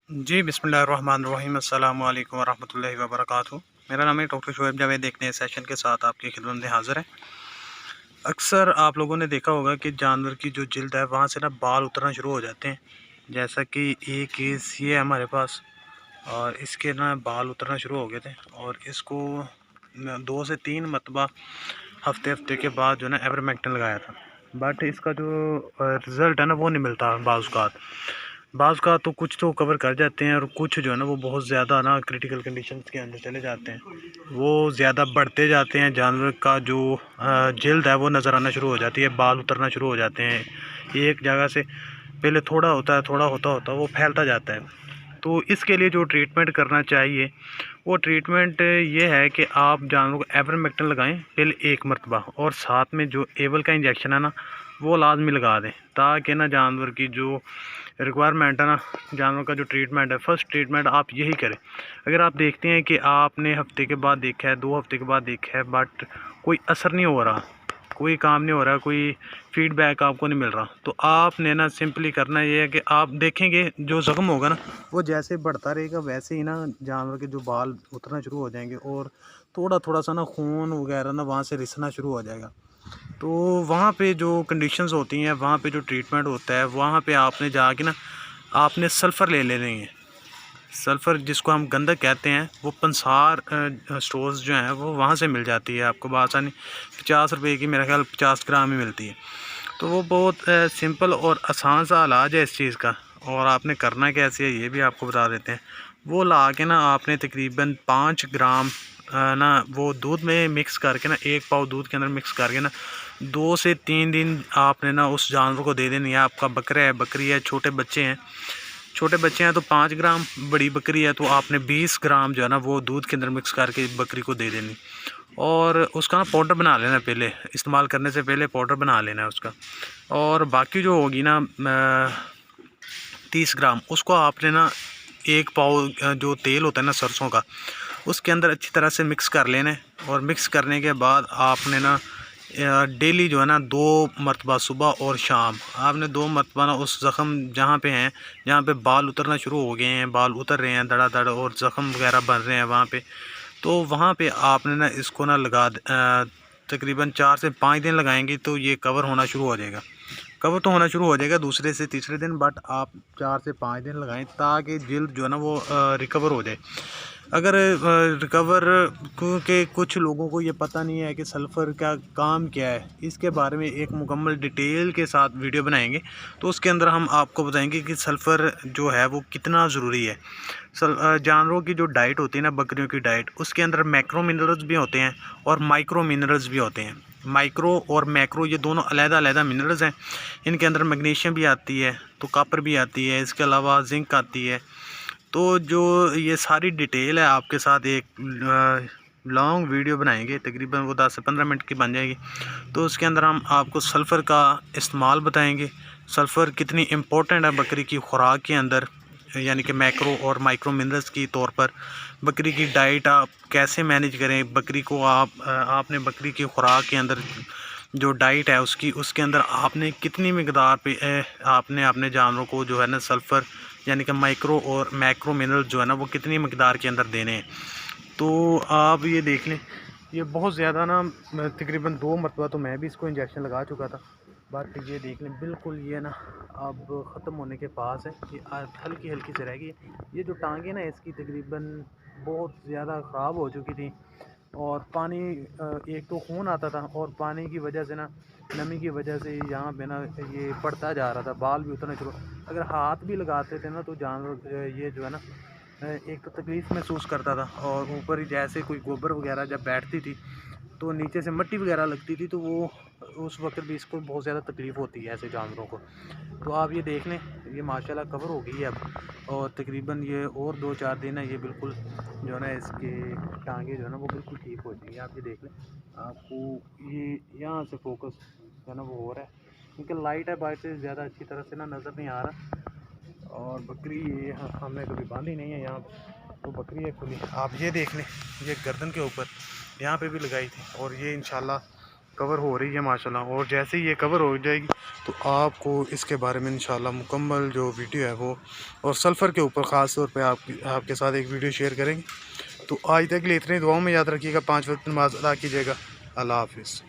जी, बिस्मिल्लाहिर्रहमानिर्रहीम। अस्सलामु अलैकुम वरहमतुल्लाहि वबरकातुहू। मेरा नाम है डॉक्टर शोएब जावेद। एक नए सेशन के साथ आपकी खिदमत में हाज़िर है। अक्सर आप लोगों ने देखा होगा कि जानवर की जो जिल्द है वहाँ से ना बाल उतरना शुरू हो जाते हैं। जैसा कि एक केस ये है हमारे पास, और इसके ना बाल उतरना शुरू हो गए थे, और इसको 2 से 3 मरतबा हफ्ते के बाद जो है ना एवरमेक्टिन लगाया था, बट इसका जो रिज़ल्ट है ना वो नहीं मिलता। बाज़ का तो कुछ तो कवर कर जाते हैं, और कुछ जो है ना वो बहुत ज़्यादा ना क्रिटिकल कंडीशंस के अंदर चले जाते हैं। वो ज़्यादा बढ़ते जाते हैं, जानवर का जो जल्द है वो नज़र आना शुरू हो जाती है, बाल उतरना शुरू हो जाते हैं। एक जगह से पहले थोड़ा होता है, थोड़ा होता होता वो फैलता जाता है। तो इसके लिए जो ट्रीटमेंट करना चाहिए वो ट्रीटमेंट ये है कि आप जानवर को एवरमेक्टिन लगाएं पहले 1 मरतबा, और साथ में जो एवल का इंजेक्शन है ना वो लाजमी लगा दें, ताकि ना जानवर की जो रिक्वायरमेंट है ना, जानवर का जो ट्रीटमेंट है, फर्स्ट ट्रीटमेंट आप यही करें। अगर आप देखते हैं कि आपने हफ्ते के बाद देखा है, 2 हफ्ते के बाद देखा है, बट कोई असर नहीं हो रहा, कोई काम नहीं हो रहा, कोई फीडबैक आपको नहीं मिल रहा, तो आपने ना सिंपली करना ये है कि आप देखेंगे जो ज़ख्म होगा ना वो जैसे बढ़ता रहेगा वैसे ही ना जानवर के जो बाल उतरना शुरू हो जाएंगे, और थोड़ा थोड़ा सा ना खून वगैरह ना वहाँ से रिसना शुरू हो जाएगा। तो वहाँ पे जो कंडीशंस होती हैं, वहाँ पे जो ट्रीटमेंट होता है, वहाँ पे आपने जाके ना आपने सल्फ़र ले लेने हैं। सल्फ़र जिसको हम गंधक कहते हैं, वो पंसार स्टोर्स जो हैं वो वहाँ से मिल जाती है आपको बआसानी। 50 रुपए की मेरा ख्याल 50 ग्राम ही मिलती है। तो वो बहुत सिंपल और आसान सा इलाज है इस चीज़ का, और आपने करना कैसे है ये भी आपको बता देते हैं। वो ला के ना आपने तकरीबन 5 ग्राम ना वो दूध में मिक्स करके ना, 1 पाव दूध के अंदर मिक्स करके ना 2 से 3 दिन आपने ना उस जानवर को दे देनी है। आपका बकरा है, बकरी है, छोटे बच्चे हैं तो 5 ग्राम, बड़ी बकरी है तो आपने 20 ग्राम जो है ना वो दूध के अंदर मिक्स करके बकरी को दे देनी, और उसका ना पाउडर बना लेना, पहले इस्तेमाल करने से पहले पाउडर बना लेना है उसका। और बाकी जो होगी ना 30 ग्राम, उसको आपने ना 1 पाव जो तेल होता है ना सरसों का, उसके अंदर अच्छी तरह से मिक्स कर लेना है। और मिक्स करने के बाद आपने ना डेली जो है ना 2 मरतबा सुबह और शाम आपने 2 मरतबा ना उस ज़ख़म जहाँ पे हैं, जहाँ पे बाल उतरना शुरू हो गए हैं, बाल उतर रहे हैं धड़ाधड़ और ज़ख़म वगैरह बन रहे हैं वहाँ पे, तो वहाँ पे आपने ना इसको ना तकरीबन 4 से 5 दिन लगाएंगे तो ये कवर होना शुरू हो जाएगा। कवर तो होना शुरू हो जाएगा दूसरे से तीसरे दिन, बट आप 4 से 5 दिन लगाएं ताकि जल्द जो है ना वो रिकवर हो जाए। अगर रिकवर, क्योंकि कुछ लोगों को ये पता नहीं है कि सल्फ़र का काम क्या है, इसके बारे में एक मुकम्मल डिटेल के साथ वीडियो बनाएंगे, तो उसके अंदर हम आपको बताएंगे कि सल्फ़र जो है वो कितना ज़रूरी है। जानवरों की जो डाइट होती है ना, बकरियों की डाइट, उसके अंदर मैक्रो मिनरल्स भी होते हैं और माइक्रो मिनरल्स भी होते हैं। माइक्रो और मैक्रो ये दोनों अलग-अलग मिनरल्स हैं। इनके अंदर मैग्नीशियम भी आती है, तो कॉपर भी आती है, इसके अलावा जिंक आती है। तो जो ये सारी डिटेल है आपके साथ एक लॉन्ग वीडियो बनाएंगे, तकरीबन वो 10 से 15 मिनट की बन जाएगी। तो उसके अंदर हम आपको सल्फ़र का इस्तेमाल बताएंगे, सल्फ़र कितनी इम्पोर्टेंट है बकरी की खुराक के अंदर, यानी कि मैक्रो और माइक्रो मिनरल्स की तौर पर। बकरी की डाइट आप कैसे मैनेज करें, बकरी को आपने बकरी की खुराक के अंदर जो डाइट है उसके अंदर आपने कितनी मिकदार पे आपने अपने जानवरों को जो है ना सल्फ़र यानी कि माइक्रो और मैक्रो मिनरल जो है ना वो कितनी मिकदार के अंदर देने हैं। तो आप ये देख लें, ये बहुत ज़्यादा ना, तकरीबन 2 मरतबा तो मैं भी इसको इंजेक्शन लगा चुका था, बट ये देख लें बिल्कुल ये ना अब ख़त्म होने के पास है। ये हल्की हल्की से रहेगी। ये जो टांगें ना इसकी तकरीबन बहुत ज़्यादा ख़राब हो चुकी थी, और पानी एक तो खून आता था, और पानी की वजह से ना, नमी की वजह से यहाँ पे ना ये बढ़ता जा रहा था, बाल भी उतरना शुरू। अगर हाथ भी लगाते थे ना तो जानवर ये जो है ना एक तो तकलीफ़ महसूस करता था, और ऊपर ही जैसे कोई गोबर वगैरह जब बैठती थी तो नीचे से मिट्टी वगैरह लगती थी, तो वो उस वक्त भी इसको बहुत ज़्यादा तकलीफ़ होती है ऐसे जानवरों को। तो आप ये देख लें, ये माशाल्लाह कवर हो गई है अब, और तकरीबन ये और 2-4 दिन है, ये बिल्कुल जो है ना इसके टांगे जो है ना वो बिल्कुल ठीक हो जाएंगे। आप ये देख लें, आपको ये यहाँ से फोकस जो है ना वो हो रहा है, क्योंकि लाइट है बाहर से ज़्यादा अच्छी तरह से ना नज़र नहीं आ रहा। और बकरी ये हमने कभी बांधी नहीं है यहाँ, तो बकरी है खुली। आप ये देख लें, ये गर्दन के ऊपर यहाँ पे भी लगाई थी, और ये इंशाल्लाह कवर हो रही है माशाल्लाह। और जैसे ही ये कवर हो जाएगी तो आपको इसके बारे में इंशाल्लाह मुकम्मल जो वीडियो है वो, और सल्फ़र के ऊपर ख़ास तौर पे आपके साथ एक वीडियो शेयर करेंगे। तो आज तक के लिए इतने, दुआओं में याद रखिएगा, 5 वक्त नमाज़ अदा कीजिएगा। अल्लाह हाफ़िज़।